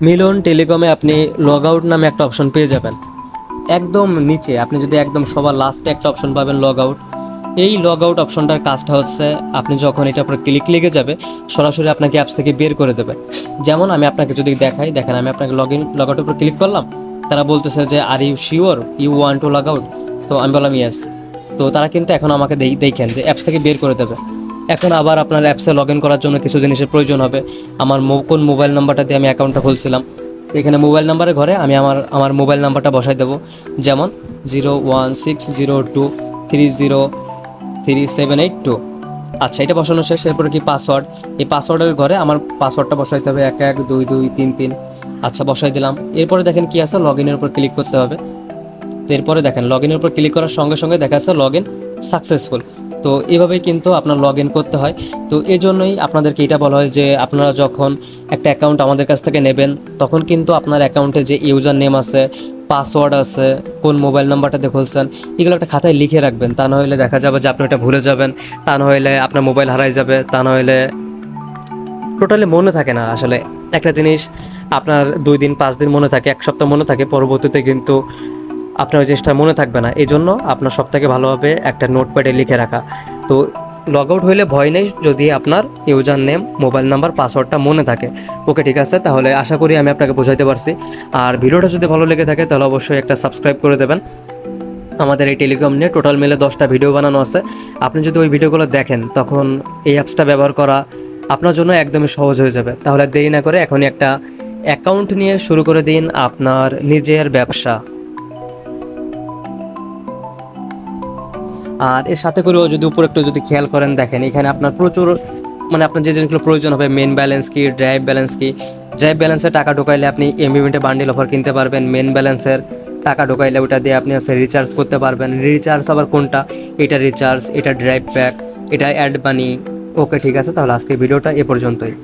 মিলন টেলিকমে আপনি log out নামে একটা অপশন পেয়ে যাবেন একদম নিচে। আপনি যদি একদম সবার লাস্টে একটা অপশন পাবেন লগ আউট। এই লগ আউট অপশনটার কাজটা হচ্ছে আপনি যখন এটার উপর ক্লিক লেগে যাবে সরাসরি আপনাকে অ্যাপস থেকে বের করে দেবে। যেমন আমি আপনাকে যদি দেখাই, দেখেন আমি আপনাকে লগ আউটের উপর ক্লিক করলাম, তারা বলতেছে যে are you sure you want to log out. তো আমি বললাম ইয়েস। তো তারা কিন্তু এখন আমাকে দেখেন যে অ্যাপস থেকে বের করে দেবে। এখন আবার আপনার অ্যাপসে লগ ইন করার জন্য কিছু জিনিসের প্রয়োজন হবে। আমার কোন মোবাইল নাম্বারটা দিয়ে আমি অ্যাকাউন্টটা খুলছিলাম, এখানে মোবাইল নাম্বারের ঘরে আমি আমার মোবাইল নাম্বারটা বসাই দেবো। যেমন 01602303782। আচ্ছা, এটা বসানো শেষ। এরপরে কি পাসওয়ার্ড, এই পাসওয়ার্ডের ঘরে আমার পাসওয়ার্ডটা বসাইতে হবে 112233। আচ্ছা, বসাই দিলাম। এরপরে দেখেন কি আছে, লগ ইনের উপর ক্লিক করতে হবে। তো এরপরে দেখেন লগ ইনের উপর ক্লিক করার সঙ্গে সঙ্গে দেখা যাচ্ছে লগ ইন সাকসেসফুল। তো এভাবেই কিন্তু আপনার লগ ইন করতে হয়। তো এই জন্যই আপনাদেরকে এটা বলা হয় যে আপনারা যখন একটা অ্যাকাউন্ট আমাদের কাছ থেকে নেবেন তখন কিন্তু আপনার অ্যাকাউন্টে যে ইউজার নেম আছে, পাসওয়ার্ড আছে, কোন মোবাইল নাম্বারটা দিয়ে খুলছেন, এগুলো একটা খাতায় লিখে রাখবেন। তা নইলে দেখা যাবে যে আপনি এটা ভুলে যাবেন, তা নইলে আপনার মোবাইল হারাই যাবে, তা নইলে টোটালি মনে থাকে না। আসলে একটা জিনিস আপনার 2 দিন 5 দিন মনে থাকে, 1 সপ্তাহ মনে থাকে, পরবর্তীতে কিন্তু আপনার ওই জিনিসটা মনে থাকবে না। এই জন্য আপনার সবথেকে ভালো হবে একটা নোটপ্যাডে লিখে রাখা। তো লগ আউট হইলে ভয় নেই যদি আপনার ইউজার নেম, মোবাইল নাম্বার, পাসওয়ার্ডটা মনে থাকে। ওকে, ঠিক আছে, তাহলে আশা করি আমি আপনাকে বোঝাইতে পারছি। আর ভিডিওটা যদি ভালো লেগে থাকে তাহলে অবশ্যই একটা সাবস্ক্রাইব করে দেবেন। আমাদের এই টেলিকম নিয়ে টোটাল মিলে 10টা ভিডিও বানানো আছে। আপনি যদি ওই ভিডিওগুলো দেখেন তখন এই অ্যাপসটা ব্যবহার করা আপনার জন্য একদমই সহজ হয়ে যাবে। তাহলে দেরি না করে এখনই একটা অ্যাকাউন্ট নিয়ে শুরু করে দিন আপনার নিজের ব্যবসা। আর এর সাথে করেও যদি উপর একটু যদি খেয়াল করেন, দেখেন এখানে আপনার প্রচুর আপনার যে জিনিসগুলো প্রয়োজন হবে, মেন ব্যালেন্স কি, ড্রাইভ ব্যালেন্স কি। ড্রাইভ ব্যালেন্সে টাকা ঢোকাইলে আপনি এমবিমিটে বান্ডিল অফার কিনতে পারবেন। মেন ব্যালেন্সের টাকা ঢোকাইলে ওটা দিয়ে আপনি রিচার্জ করতে পারবেন। রিচার্জ আবার কোনটা, এটা রিচার্জ, এটা ড্রাইভ প্যাক, এটা অ্যাড মানি। ওকে, ঠিক আছে, তাহলে আজকে ভিডিওটা এ পর্যন্তই।